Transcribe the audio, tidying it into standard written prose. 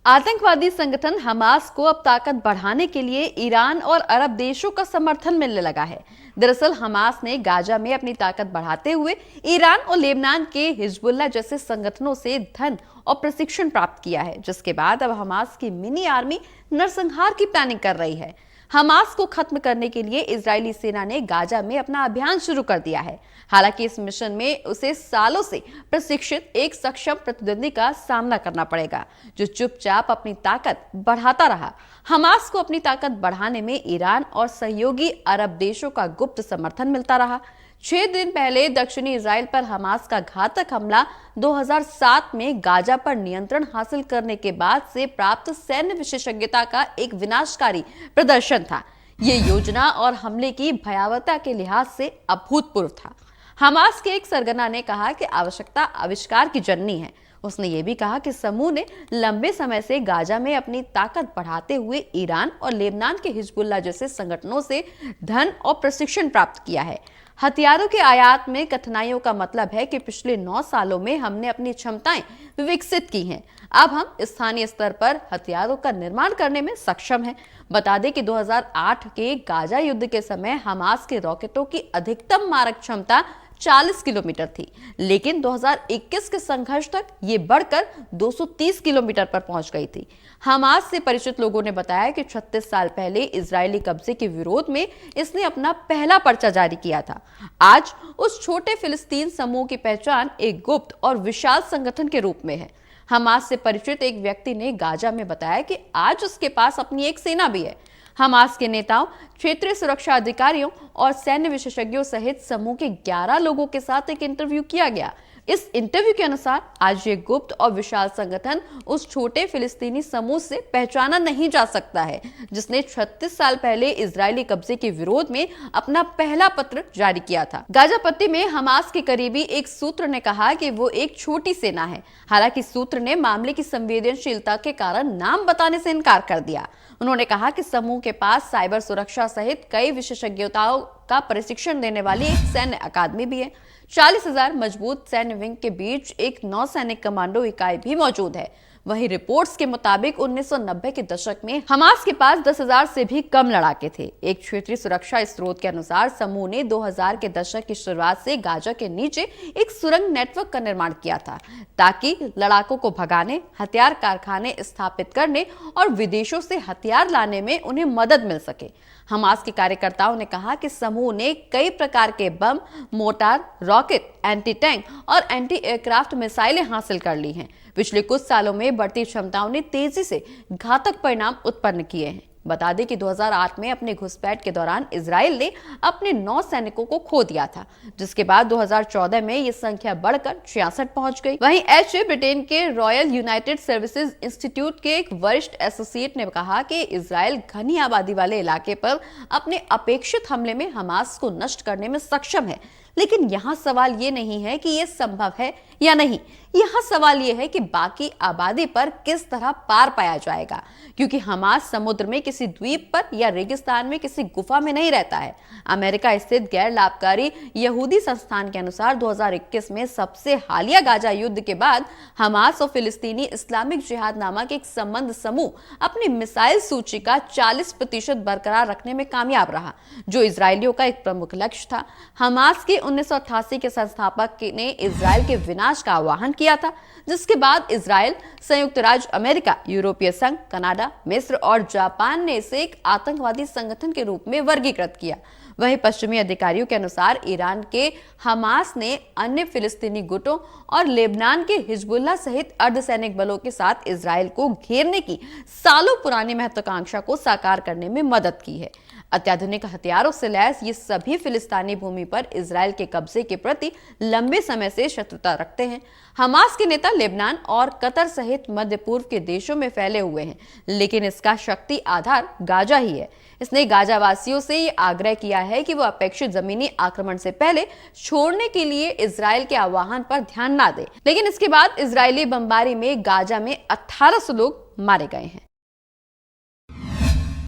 आतंकवादी संगठन हमास को अब ताकत बढ़ाने के लिए ईरान और अरब देशों का समर्थन मिलने लगा है। दरअसल हमास ने गाजा में अपनी ताकत बढ़ाते हुए ईरान और लेबनान के हिजबुल्लाह जैसे संगठनों से धन और प्रशिक्षण प्राप्त किया है, जिसके बाद अब हमास की मिनी आर्मी नरसंहार की प्लानिंग कर रही है। हमास को खत्म करने के लिए इजरायली सेना ने गाजा में अपना अभियान शुरू कर दिया है। हालांकि इस मिशन में उसे सालों से प्रशिक्षित एक सक्षम प्रतिद्वंदी का सामना करना पड़ेगा, जो चुपचाप अपनी ताकत बढ़ाता रहा। हमास को अपनी ताकत बढ़ाने में ईरान और सहयोगी अरब देशों का गुप्त समर्थन मिलता रहा। 6 दिन पहले दक्षिणी इजराइल पर हमास का घातक हमला 2007 में गाजा पर नियंत्रण हासिल करने के बाद से प्राप्त सैन्य विशेषज्ञता का एक विनाशकारी प्रदर्शन था। ये योजना और हमले की भयावहता के लिहाज से अभूतपूर्व था। हमास के एक सरगना ने कहा कि आवश्यकता आविष्कार की जननी है। उसने ये भी कहा कि समूह ने लंबे समय से गाजा में अपनी ताकत बढ़ाते हुए ईरान और लेबनान के हिजबुल्लाह जैसे संगठनों से धन और प्रशिक्षण प्राप्त किया है। हथियारों के आयात में कठिनाइयों का मतलब है कि पिछले 9 सालों में हमने अपनी क्षमताएं विकसित की हैं। अब हम स्थानीय स्तर पर हथियारों का निर्माण करने में सक्षम हैं। बता दें कि 2008 के गाजा युद्ध के समय हमास के रॉकेटों की अधिकतम मारक क्षमता 40 किलोमीटर थी, लेकिन 2021 के संघर्ष तक ये बढ़कर 230 किलोमीटर पर पहुंच गई थी। हमास से परिचित लोगों ने बताया कि 36 साल पहले इजरायली कब्जे के विरोध में इसने अपना पहला पर्चा जारी किया था। आज उस छोटे फिलिस्तीन समूह की पहचान एक गुप्त और विशाल संगठन के रूप में है। हमास से परिचित एक व्यक्ति ने गाजा में बताया कि आज उसके पास अपनी एक सेना भी है। हमास के नेताओं, क्षेत्रीय सुरक्षा अधिकारियों और सैन्य विशेषज्ञों सहित समूह के 11 लोगों के साथ एक इंटरव्यू किया गया। इस इंटरव्यू के अनुसार आज ये गुप्त और विशाल संगठन उस छोटे फिलिस्तीनी समूह से पहचाना नहीं जा सकता है, जिसने 36 साल पहले इजरायली कब्जे के विरोध में अपना पहला पत्र जारी किया था। गाजा पट्टी में हमास के करीबी एक सूत्र ने कहा कि वो एक छोटी सेना है। हालांकि सूत्र ने मामले की संवेदनशीलता के कारण नाम बताने से इनकार कर दिया। उन्होंने कहा कि समूह के पास साइबर सुरक्षा सहित कई विशेषज्ञताओं का प्रशिक्षण देने वाली एक सैन्य अकादमी भी है। 40,000 मजबूत सैन्य विंग के बीच एक नौसैनिक कमांडो इकाई भी मौजूद है। वहीं रिपोर्ट्स के मुताबिक 1990 के दशक में हमास के पास 10,000 से भी कम लड़ाके थे। एक क्षेत्रीय सुरक्षा स्रोत के अनुसार समूह ने 2000 के दशक की शुरुआत से गाजा के नीचे एक सुरंग नेटवर्क का निर्माण किया था, ताकि लड़ाकों को भगाने, हथियार कारखाने स्थापित करने और विदेशों से हथियार लाने में उन्हें मदद मिल सके। हमास के कार्यकर्ताओं ने कहा कि समूह ने कई प्रकार के बम, मोर्टार, रॉकेट, एंटी टैंक और एंटी एयरक्राफ्ट मिसाइलें हासिल कर ली हैं। पिछले कुछ सालों में बढ़ती क्षमताओं ने तेजी से घातक परिणाम उत्पन्न किए हैं। बता दें कि 2008 में अपने घुसपैठ के दौरान इजराइल ने अपने 9 सैनिकों को खो दिया था, जिसके बाद 2014 में ये संख्या बढ़कर 66 पहुंच गई। वहीं ब्रिटेन के रॉयल यूनाइटेड सर्विसेज इंस्टीट्यूट के एक वरिष्ठ एसोसिएट ने कहा कि इजराइल घनी आबादी वाले इलाके पर अपने अपेक्षित हमले में हमास को नष्ट करने में सक्षम है। लेकिन यहाँ सवाल ये नहीं है कि ये संभव है या नहीं, यहाँ सवाल ये है कि बाकी आबादी पर किस तरह पार पाया जाएगा, क्योंकि हमास समुद्र में किसी द्वीप पर या रेगिस्तान में किसी गुफा में नहीं रहता है। अमेरिका स्थित गैर लाभकारी यहूदी संस्थान के अनुसार 2021 में सबसे हालिया गाजा युद्ध के बाद हमास और फिलिस्तीनी इस्लामिक जिहाद नामक एक संबंध समूह अपनी मिसाइल सूची का 40% बरकरार रखने में कामयाब रहा, जो इजरायलियों का एक प्रमुख लक्ष्य था। हमास के 1988 के संस्थापक ने इजराइल के विनाश का आह्वान किया था, जिसके बाद इजराइल, संयुक्त राज्य अमेरिका, यूरोपीय संघ, कनाडा, मिस्र और जापान ने इसे एक आतंकवादी संगठन के रूप में वर्गीकृत किया। वहीं पश्चिमी अधिकारियों के अनुसार ईरान के हमास ने अन्य फिलिस्तीनी गुटों और लेबनान के हिजबुल्लाह सहित अर्धसैनिक बलों के साथ इजराइल को घेरने की सालों पुरानी महत्वाकांक्षा को साकार करने में मदद की है। अत्याधुनिक हथियारों से लैस ये सभी फिलिस्तीनी भूमि पर इजराइल के कब्जे के प्रति लंबे समय से शत्रुता रखते हैं। हमास के नेता लेबनान और कतर सहित मध्य पूर्व के देशों में फैले हुए हैं, लेकिन इसका शक्ति आधार गाजा ही है। इसने गाजा वासियों से ये आग्रह किया है कि वो अपेक्षित जमीनी आक्रमण से पहले छोड़ने के लिए इजराइल के आह्वान पर ध्यान ना दें। लेकिन इसके बाद इजरायली बमबारी में गाजा में 1800 लोग मारे गए हैं।